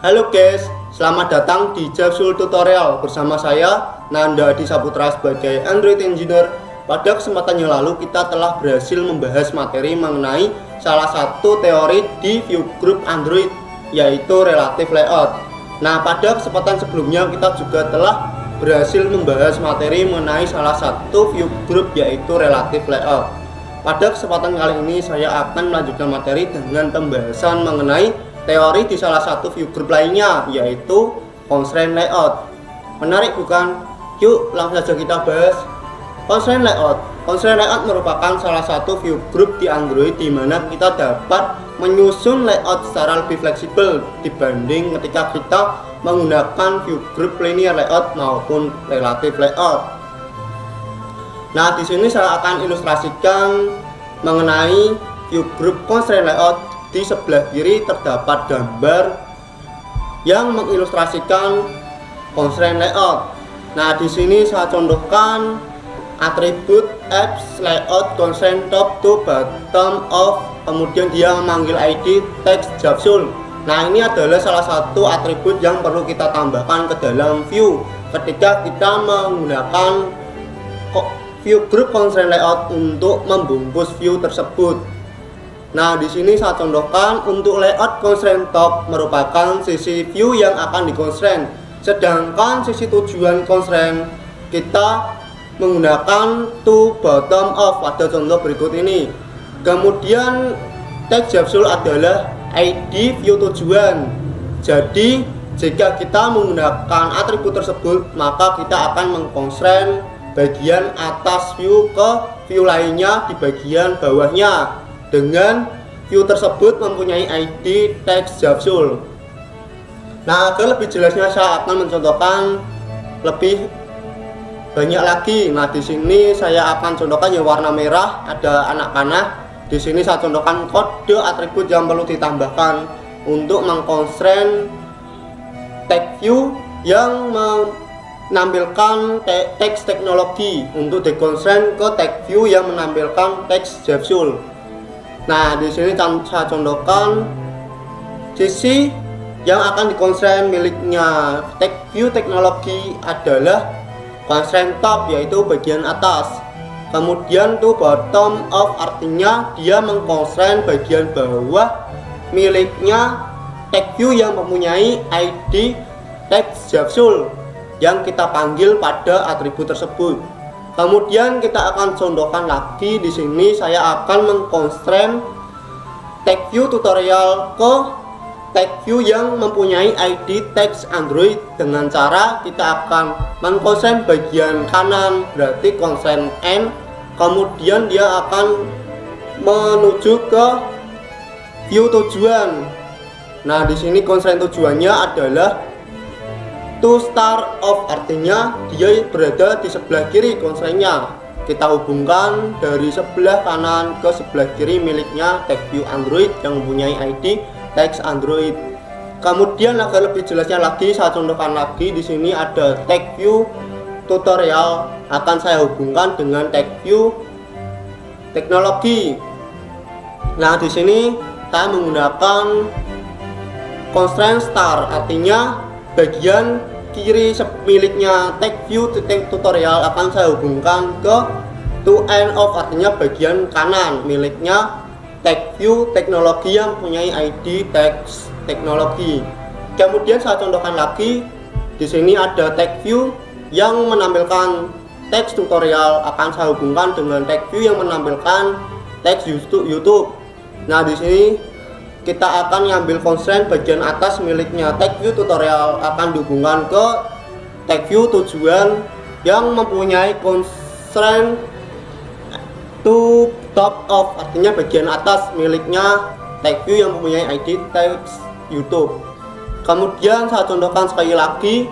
Halo guys, selamat datang di Japsul Tutorial bersama saya Nanda Adi Saputra sebagai Android Engineer. Pada kesempatan yang lalu kita telah berhasil membahas materi mengenai salah satu teori di view group Android, yaitu relative layout. Nah, pada kesempatan sebelumnya kita juga telah berhasil membahas materi mengenai salah satu view group, yaitu relative layout. Pada kesempatan kali ini saya akan melanjutkan materi dengan pembahasan mengenai teori di salah satu view group lainnya, yaitu constraint layout. Menarik bukan? Yuk langsung saja kita bahas constraint layout. Constraint layout merupakan salah satu view group di Android di mana kita dapat menyusun layout secara lebih fleksibel dibanding ketika kita menggunakan view group linear layout maupun relative layout. Nah, di sini saya akan ilustrasikan mengenai view group constraint layout. Di sebelah kiri terdapat gambar yang mengilustrasikan constraint layout. Nah, di sini saya contohkan atribut apps layout constraint top to bottom of, kemudian dia memanggil ID text Japsul. Nah, ini adalah salah satu atribut yang perlu kita tambahkan ke dalam view ketika kita menggunakan view group constraint layout untuk membungkus view tersebut. Nah, di sini saya contohkan untuk layout constraint top merupakan sisi view yang akan di-constraint, sedangkan sisi tujuan constraint kita menggunakan to bottom of pada contoh berikut ini. Kemudian text Japsul adalah ID view tujuan. Jadi, jika kita menggunakan atribut tersebut, maka kita akan meng-constraint bagian atas view ke view lainnya di bagian bawahnya, dengan view tersebut mempunyai ID text Japsul. Nah, agar lebih jelasnya saya akan mencontohkan lebih banyak lagi. Nah, di sini saya akan contohkan yang warna merah, ada anak panah. Di sini saya contohkan kode atribut yang perlu ditambahkan untuk mengconstraint text view yang menampilkan teks teknologi untuk deconstraint ke text view yang menampilkan teks Japsul. Nah, di sini saya contohkan sisi yang akan di-constraint miliknya text view teknologi adalah constraint top, yaitu bagian atas. Kemudian to bottom of artinya dia meng-constraint bagian bawah miliknya text view yang mempunyai ID text Japsul yang kita panggil pada atribut tersebut. Kemudian kita akan contohkan lagi. Di sini saya akan meng-constraint text view tutorial ke text view yang mempunyai ID text Android dengan cara kita akan meng-constraint bagian kanan, berarti constraint N. Kemudian dia akan menuju ke view tujuan. Nah, di sini constraint tujuannya adalah to start off, artinya dia berada di sebelah kiri constraintnya. Kita hubungkan dari sebelah kanan ke sebelah kiri miliknya text view Android yang mempunyai ID text Android. Kemudian agar lebih jelasnya lagi saya contohkan lagi. Di sini ada text view tutorial akan saya hubungkan dengan text view teknologi. Nah, di sini saya menggunakan constraint start, artinya bagian kiri miliknya text view tutorial akan saya hubungkan ke to end of, artinya bagian kanan miliknya text view teknologi yang mempunyai ID text teknologi. Kemudian saya contohkan lagi. Di sini ada text view yang menampilkan text tutorial akan saya hubungkan dengan text view yang menampilkan text YouTube. Nah, di sini kita akan ngambil constraint bagian atas miliknya text view tutorial akan dihubungkan ke text view tujuan yang mempunyai constraint to top of, artinya bagian atas miliknya text view yang mempunyai ID text YouTube. Kemudian saya contohkan sekali lagi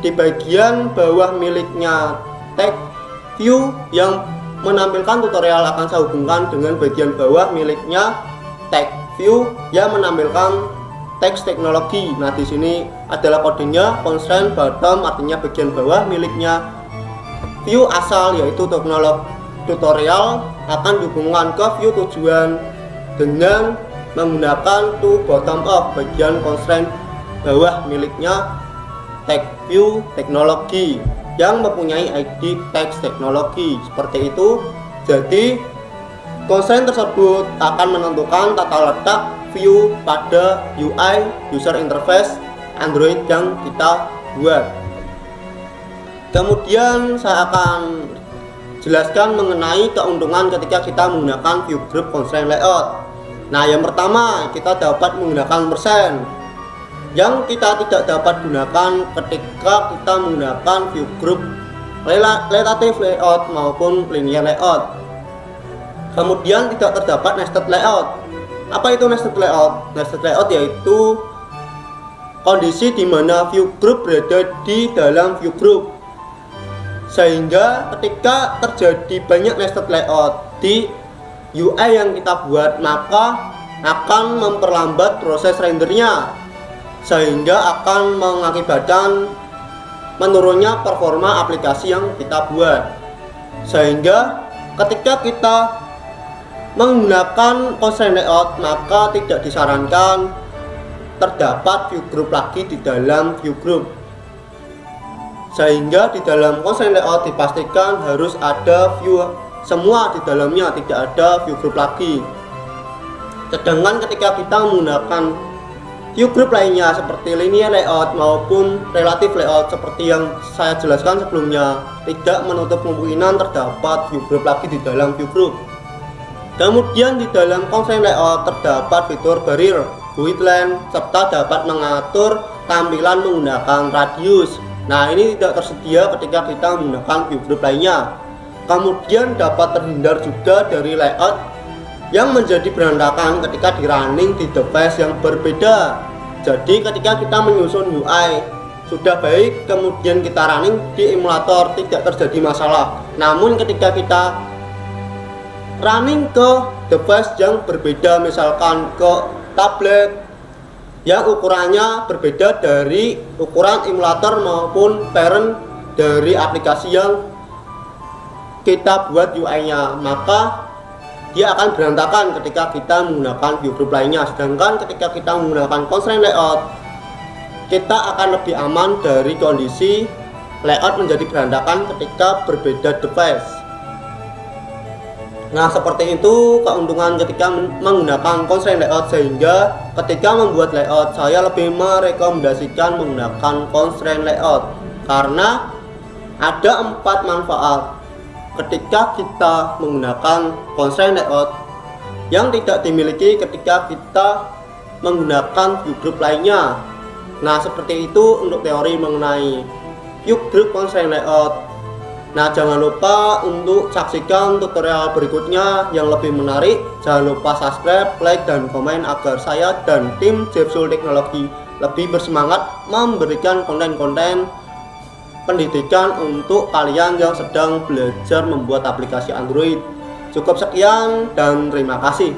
di bagian bawah miliknya text view yang menampilkan tutorial akan saya hubungkan dengan bagian bawah miliknya text view yang menampilkan teks teknologi. Nah, di sini adalah kodenya constraint bottom, artinya bagian bawah miliknya view asal, yaitu tutorial akan dihubungkan ke view tujuan dengan menggunakan to bottom up bagian constraint bawah miliknya TechView Teknologi yang mempunyai ID Tech Teknologi seperti itu. Jadi constraint tersebut akan menentukan tata letak view pada UI user interface Android yang kita buat. Kemudian saya akan jelaskan mengenai keuntungan ketika kita menggunakan view group constraint layout. Nah, yang pertama kita dapat menggunakan persen yang kita tidak dapat gunakan ketika kita menggunakan view group relative layout maupun linear layout. Kemudian tidak terdapat nested layout. Apa itu nested layout? Nested layout yaitu kondisi di mana view group berada di dalam view group, sehingga ketika terjadi banyak nested layout di UI yang kita buat, maka akan memperlambat proses rendernya, sehingga akan mengakibatkan menurunnya performa aplikasi yang kita buat. Sehingga ketika kita menggunakan constraint layout, maka tidak disarankan terdapat view group lagi di dalam view group, sehingga di dalam constraint layout dipastikan harus ada view semua di dalamnya, tidak ada view group lagi. Sedangkan ketika kita menggunakan view group lainnya seperti linear layout maupun relative layout seperti yang saya jelaskan sebelumnya, tidak menutup kemungkinan terdapat view group lagi di dalam view group. Kemudian di dalam constraint layout terdapat fitur barrier, width-line, serta dapat mengatur tampilan menggunakan radius. Nah, ini tidak tersedia ketika kita menggunakan view group lainnya. Kemudian dapat terhindar juga dari layout yang menjadi berantakan ketika di running di device yang berbeda. Jadi ketika kita menyusun UI sudah baik, kemudian kita running di emulator tidak terjadi masalah. Namun ketika kita running ke device yang berbeda, misalkan ke tablet yang ukurannya berbeda dari ukuran emulator maupun parent dari aplikasi yang kita buat UI-nya, maka dia akan berantakan ketika kita menggunakan view group lainnya. Sedangkan ketika kita menggunakan constraint layout, kita akan lebih aman dari kondisi layout menjadi berantakan ketika berbeda device. Nah, seperti itu keuntungan ketika menggunakan constraint layout, sehingga ketika membuat layout saya lebih merekomendasikan menggunakan constraint layout karena ada 4 manfaat ketika kita menggunakan constraint layout yang tidak dimiliki ketika kita menggunakan view group lainnya. Nah, seperti itu untuk teori mengenai view group constraint layout. Nah, jangan lupa untuk saksikan tutorial berikutnya yang lebih menarik. Jangan lupa subscribe, like, dan komen agar saya dan tim Japsul Teknologi lebih bersemangat memberikan konten-konten pendidikan untuk kalian yang sedang belajar membuat aplikasi Android. Cukup sekian dan terima kasih.